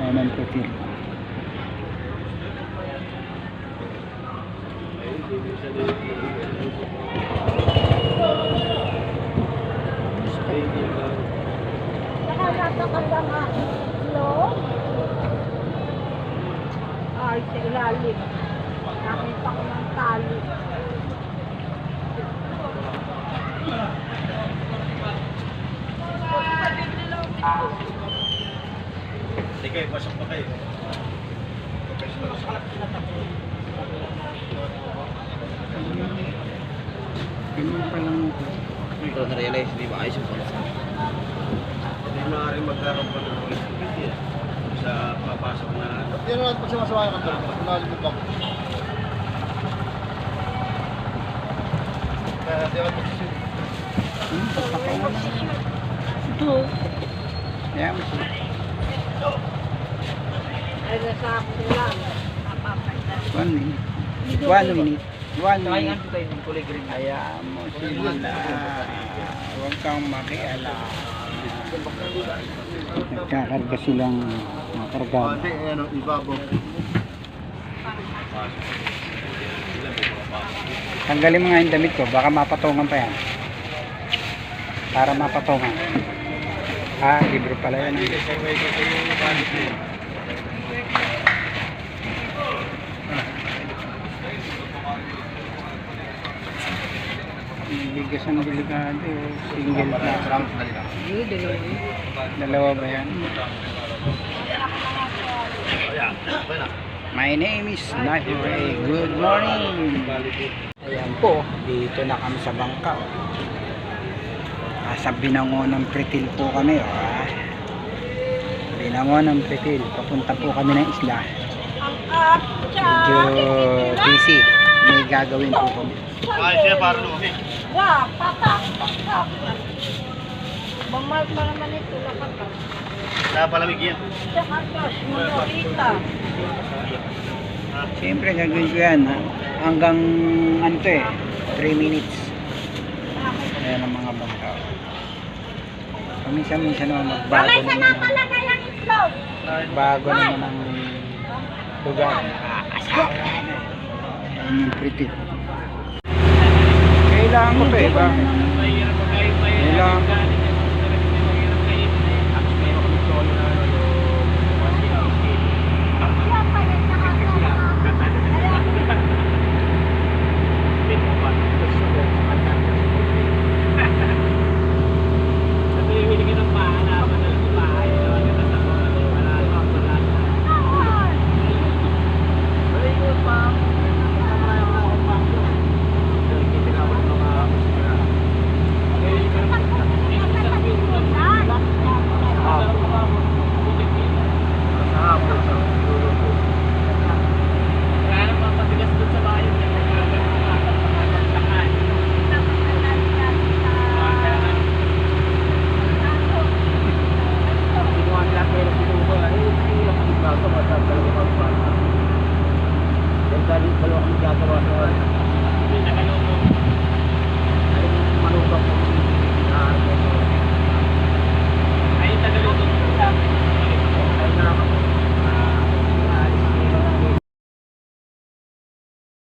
Ayan ang putil. Nakatakal lang aking itlog. Ay, sa ilalim. Nakita ko ng tali. Sige, pasok pa kayo. Ganun pa lang ito. Ito na-realize, di ba ayos yung pansa? Hindi maaaring magkaroon pa ng police sa papasok na... Yan naman pag sumasaway ka doon, mas malalimot ako. Kaya di ako magsisip. Pagkakawa na. Ito. Ayan mo siya. Ay, nasa ako lang. Napapagda. 1 minute. 1 minute. 1 Kaya minute. nga tayo ng kulay green. Hayaan mo sila. Huwag kang makialam. Nagkakarga silang makargado. Pati, ano, ibabaw. Tanggalin mo nga yung damit ko. Baka mapatungan pa yan. Para mapatungan. Ah, libro pala yan. Bigas ang delikado. Single plastic. Dalawa ba yan? My name is Nahiray. Good morning. Ayan po, dito na kami sa bangka. Sa Binangon ng Pretil po kami. Binangon ng Pretil. Papunta po kami ng isla. Medyo busy. May gagawin po kami. Ay, siya para lumaki. Wah, patak. Bamal pa naman ito. Nakatak. Napalamig yan. Tsaka tos, monorita. Siyempre gagawin ko yan. Hanggang ano to 3 minutes. Ayan ang mga bangka. Paminsan-minsan naman magbago Kamay sa naman ang, napalagay ang itlog. bago naman ang lugar. Asawa na. Ayan yung Pretil. Kailangan ko pa ba? Kailangan ko.